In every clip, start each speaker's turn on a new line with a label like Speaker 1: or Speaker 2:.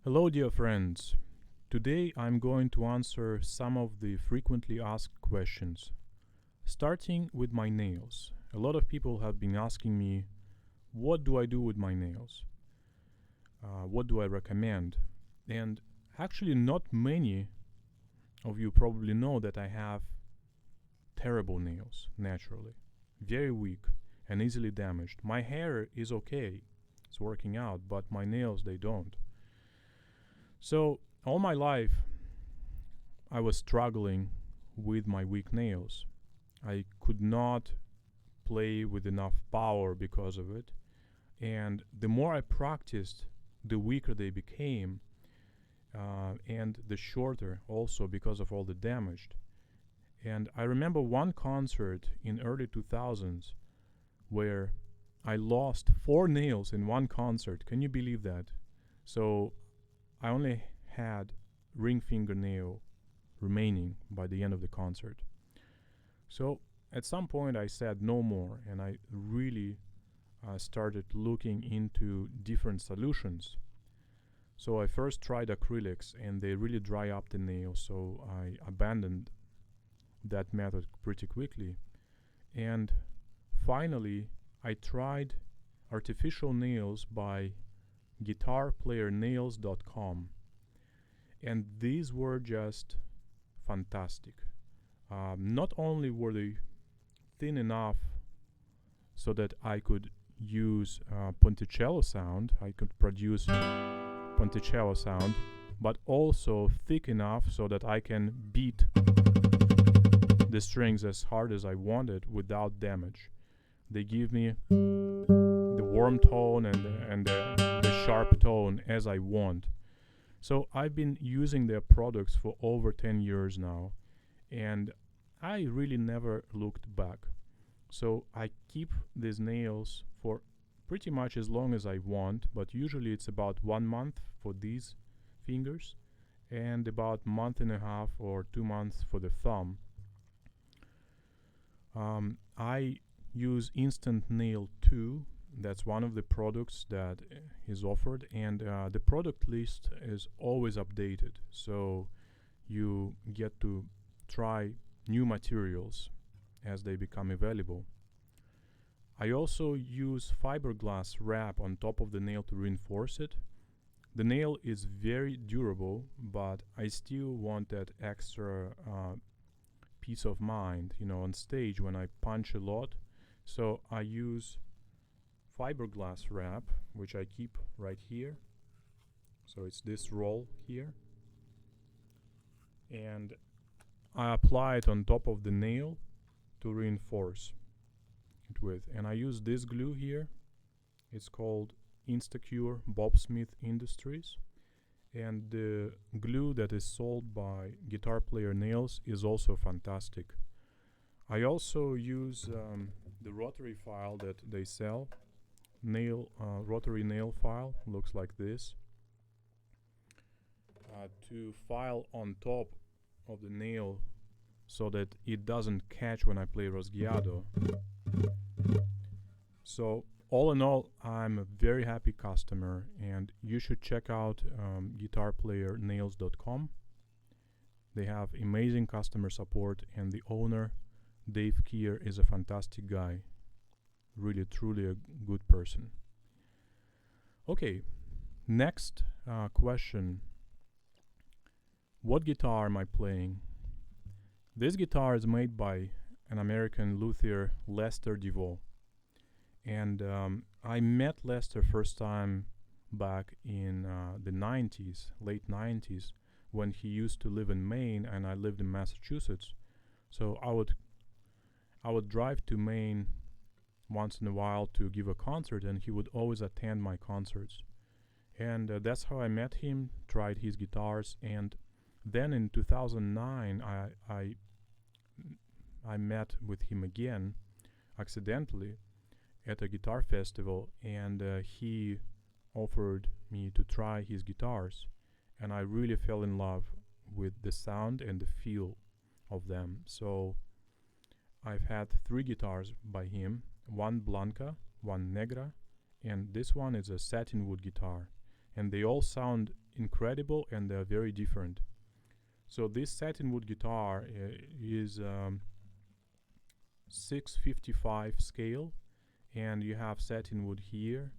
Speaker 1: Hello, dear friends. Today I'm going to answer some of the frequently asked questions, starting with my nails. A lot of people have been asking me, what do I do with my nails? What do I recommend? And actually, not many of you probably know that I have terrible nails naturally, very weak and easily damaged. My hair is okay, it's working out, but my nails, they don't. So, all my life, I was struggling with my weak nails. I could not play with enough power because of it. And the more I practiced, the weaker they became, and the shorter also because of all the damage. And I remember one concert in early 2000s where I lost 4 nails in one concert. Can you believe that? So I only had ring fingernail remaining by the end of the concert. So at some point I said no more, and I really started looking into different solutions. So I first tried acrylics, and they really dry up the nail, so I abandoned that method pretty quickly. And finally, I tried artificial nails by guitarplayernails.com, and these were just fantastic. Not only were they thin enough so that I could use Ponticello sound, I could produce Ponticello sound, but also thick enough so that I can beat the strings as hard as I wanted without damage. They give me the warm tone and the sharp tone as I want. So I've been using their products for over 10 years now, and I really never looked back. So I keep these nails for pretty much as long as I want, but usually it's about 1 month for these fingers and about month and a half or 2 months for the thumb. I use Instant Nail 2. That's one of the products that is offered, and the product list is always updated, so you get to try new materials as they become available. I also use Fiberglass Wrap on top of the nail to reinforce it. The nail is very durable, but I still want that extra peace of mind, on stage when I punch a lot. So I use Fiberglass Wrap, which I keep right here. So it's this roll here. And I apply it on top of the nail to reinforce it with. And I use this glue here. It's called Instacure Bob Smith Industries. And the glue that is sold by Guitar Player Nails is also fantastic. I also use the rotary file that they sell. Rotary nail file looks like this. To file on top of the nail so that it doesn't catch when I play Rasguiado. So all in all, I'm a very happy customer, and you should check out guitarplayernails.com. They have amazing customer support, and the owner, Dave Keir, is a fantastic guy. Really, truly a good person. Okay, next question. What guitar am I playing? This guitar is made by an American luthier, Lester DeVoe. And I met Lester first time back in the 90s, late 90s, when he used to live in Maine and I lived in Massachusetts. So I would drive to Maine once in a while to give a concert, and he would always attend my concerts. And that's how I met him, tried his guitars, and then in 2009 I met with him again accidentally at a guitar festival, and he offered me to try his guitars, and I really fell in love with the sound and the feel of them. So I've had 3 guitars by him, one Blanca, one Negra, and this one is a satin wood guitar, and they all sound incredible and they're very different. So this satinwood guitar is 655 scale, and you have satinwood here,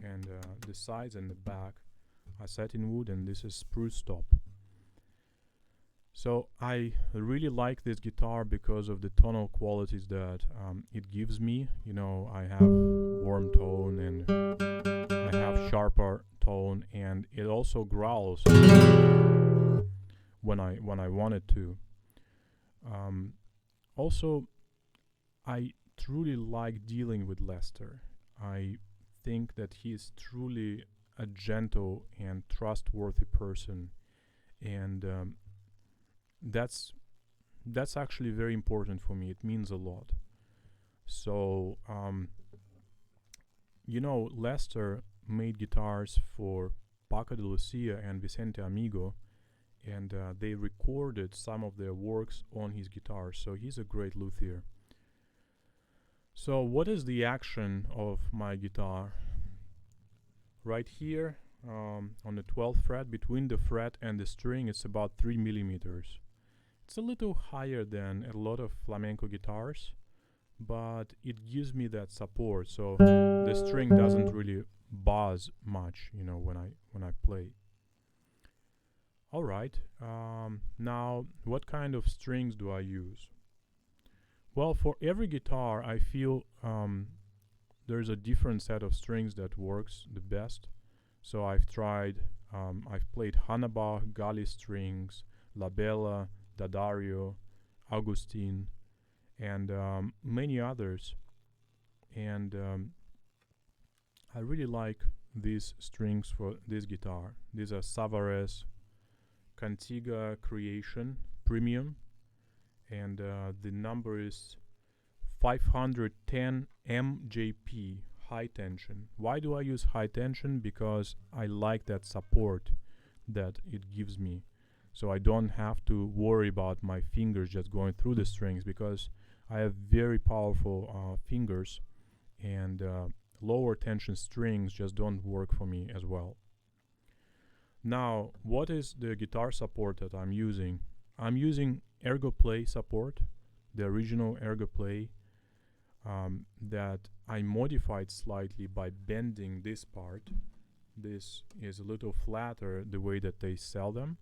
Speaker 1: and the sides and the back are satinwood, and this is spruce top. So I really like this guitar because of the tonal qualities that it gives me. You know, I have warm tone and I have sharper tone, and it also growls when I want it to. Also, I truly like dealing with Lester. I think that he is truly a gentle and trustworthy person, and that's actually very important for me. It means a lot. So you know, Lester made guitars for Paco de Lucia and Vicente Amigo, and they recorded some of their works on his guitars, so he's a great luthier. So what is the action of my guitar? Right here on the 12th fret, between the fret and the string, it's about 3 millimeters. It's a little higher than a lot of flamenco guitars, but it gives me that support, so the string doesn't really buzz much, you know, when I play. All right, now what kind of strings do I use? Well, for every guitar, I feel there's a different set of strings that works the best. So I've tried, I've played Hanabach, Gali strings, Labella, D'Addario, Augustin, and many others. And I really like these strings for this guitar. These are Savarez Cantiga Creation Premium, and the number is 510 MJP, high tension. Why do I use high tension? Because I like that support that it gives me, so I don't have to worry about my fingers just going through the strings, because I have very powerful fingers, and lower tension strings just don't work for me as well. Now, what is the guitar support that I'm using? I'm using ErgoPlay support, the original ErgoPlay, that I modified slightly by bending this part. This is a little flatter the way that they sell them.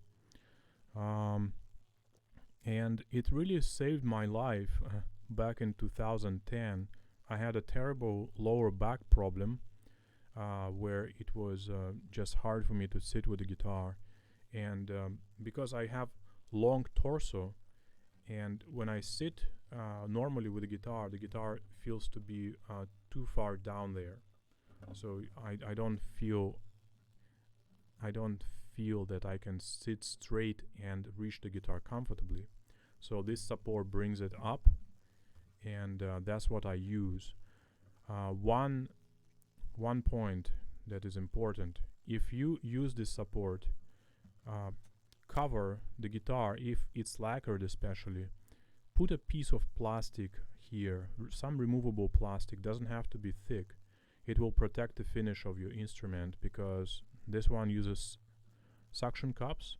Speaker 1: And it really saved my life back in 2010. I had a terrible lower back problem where it was just hard for me to sit with the guitar. And because I have long torso, and when I sit normally with the guitar feels to be too far down there. So I don't feel that I can sit straight and reach the guitar comfortably. So this support brings it up, and that's what I use. One point that is important: if you use this support, cover the guitar, if it's lacquered especially, put a piece of plastic here, some removable plastic, doesn't have to be thick. It will protect the finish of your instrument, because this one uses suction cups,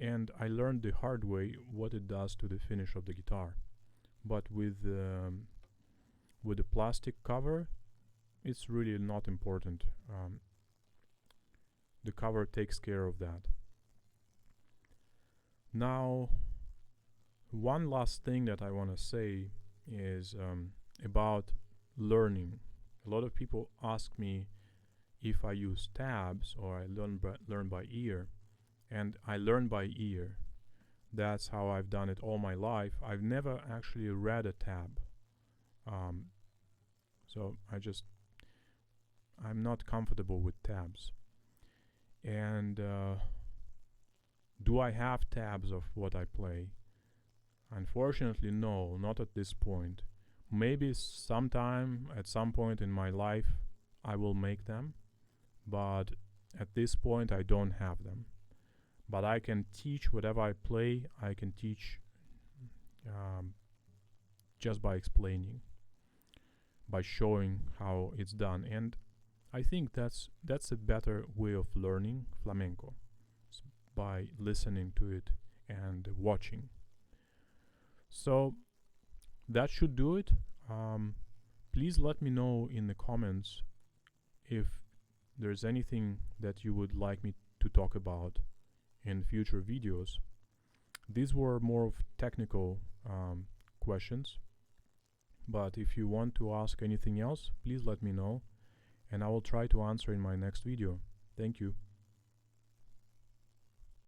Speaker 1: and I learned the hard way what it does to the finish of the guitar. But with the plastic cover, it's really not important. The cover takes care of that. Now, one last thing that I want to say is about learning. A lot of people ask me if I use tabs or I learn by ear, and I learn by ear. That's how I've done it all my life. I've never actually read a tab. So I'm not comfortable with tabs. And do I have tabs of what I play? Unfortunately, no, not at this point. Maybe sometime, at some point in my life, I will make them, but at this point I don't have them. But I can teach whatever I play. I can teach just by explaining, by showing how it's done. And I think that's a better way of learning flamenco, by listening to it and watching. So that should do it. Please let me know in the comments if there's anything that you would like me to talk about in future videos. These were more of technical questions, but if you want to ask anything else, please let me know and I will try to answer in my next video. Thank you.